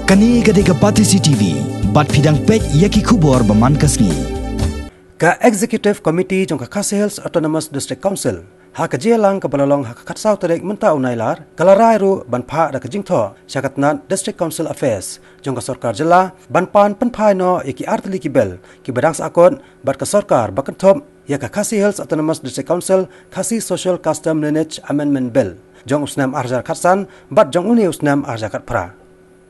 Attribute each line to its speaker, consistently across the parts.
Speaker 1: Kani gadega Patisi TV, bat pidang pek yaki kubor baman kasni.
Speaker 2: Ka Executive Committee jong ka Khadc Hills Autonomous District Council, ha ka jelang ka balalong ha ka katsau terek menta unailar, kalarai ru ban Phah da ka jing Thoh, syakatna District Council Affairs, jong ka sarkar jela, ban pan Pynphai no yaki artli ki bel, ki badang sa akon, bat ka sarkar bakan thom, ya ka Khadc Hills Autonomous District Council, Khadc Social Custom Lineage Amendment Bill, jong usnam arjar khatsan, bat jong uni usnam arjar khat Phah.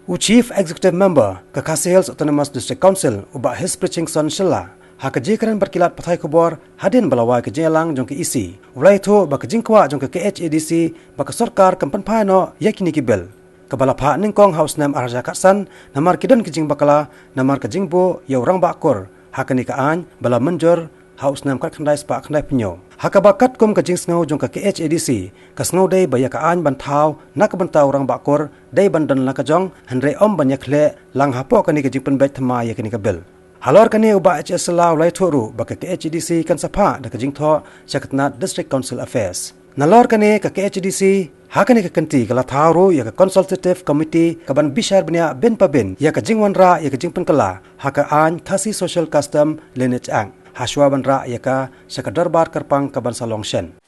Speaker 2: Chief Executive Member ka Khadc Hills Autonomous District Council uba his preaching son Shilla ha ka jikaran berkilat pathai kubor hadin balawai ke jelang jong ke isi ulai tho ba ka jingkwa jong ke Khadc ba ka sarkar kan Pynphai no yakini ki bel ka bala Phah ningkong house nam arja katsan namar kidan ki jing bakala namar ka jingbo ya orang bakor ha ka ni ka an bala menjor house nam kat khandai spa khandai pinyo haka bakat kum ka jing sngo jong ka Khadc ka sngo dei ba ya ka an ban thau nak ban tau orang bakor dei ban dan la ka jong hanre om ban yakhle lang hapo ka ni ka jing pen bet thama ya ka ni ka bel halor ka ni uba HS law lai thoru ba ka Khadc kan sapa da ka jing Thoh syakatna District Council Affairs nalor ka ni ka Khadc ha ka ni ka kanti kala thau ya ka Consultative Committee ka ban bishar bnya ben pa ben ya ka jing wanra ya ka jing pen kala ha ka an Khadc Social Custom Lineage Act Haswa ban ra yaka sekadar bar kerpang kaban salong shen.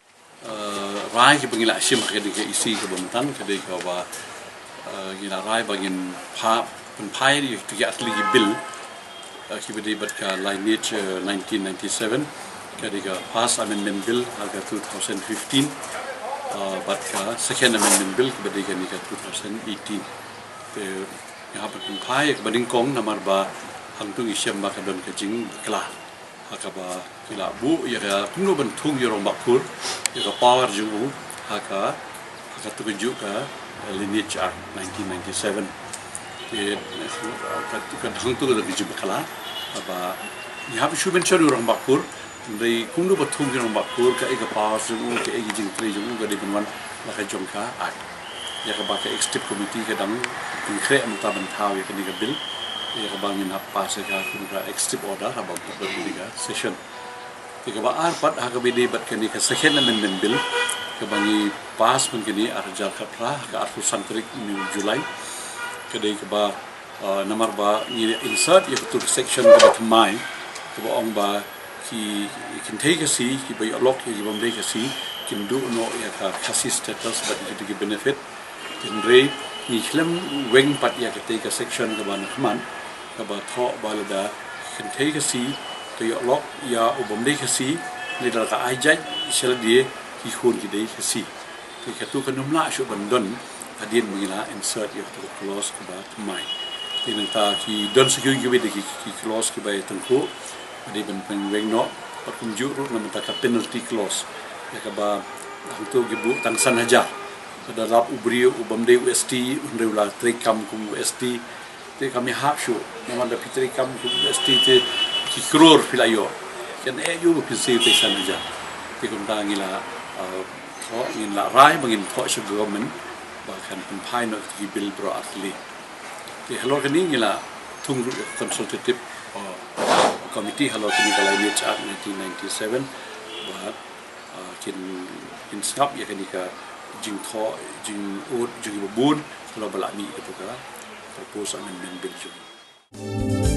Speaker 3: Rai ke bangila sim ke di isi ke bentan ke di ke ba gila rai bangin Pynphai di ke atli bill ke bedi bat ka Lineage 1997 ke di ke pass amendment bill harga 2015 bat ka second amendment bill ke bedi ke ni ke 2018 ke ya Pynphai ke bading kong namar ba hangtung isyam ba ka don ke jing kala hakaba kila bu ya kuno bentung yorong bakur ya power jungu haka tuju ka Lineage Act 1997 ke kan hangtu da biju bakala aba ya bisu ben chori yorong bakur dei kuno bentung yorong bakur ka ega power jungu ke egi jing tri jungu ga de benwan la ka jongka act ya ka ba ka executive committee ka dang kre amta ban thaw ya ka ni ga bill ya bangin apa sega kunra executive order about the liga session tiga ba arpat ha ka bidi bat kani ka second amendment bill ka bangi pass mun kini arjar ka Phah ka artu santrik ni Julai ka dei ka ba namar ba ni insert ya tu section ka mai ka ba ong ba ki can take a see ki ba lock ki ba make a see can do no ya ka Khadc status but ki benefit in re ni khlam weng pat ya ka take a section ka ba nakman kaba Thoh balada kentei kasi to yo lok ya ubomdei kasi ni dal ka ajaj sel die ki khon ki dei kasi to ka tu kanum la shu bandon adien mengila insert yo to clause kaba mai tin ta ki don security ki clause ki bai tengku adi ben pen weng no pat kum ju ru nam ta ka penalty clause ya kaba angtu gibu tangsan haja pada rap ubri ubomdei UST undeu la trikam kum UST kami hak syu memang ada pitri kam ST te kikror filayo kan eu pisi te sanaja te kunta ngila Thoh ngila rai bangin Thoh syu government bahkan Pynphai no ki bill bro atli te halor kani ngila tung consultative committee halor kani ka Lineage Act 1997 bah kin skap ya kani ka jing Thoh jing od jing bubun kalau balami itu ka proposed amendment bill.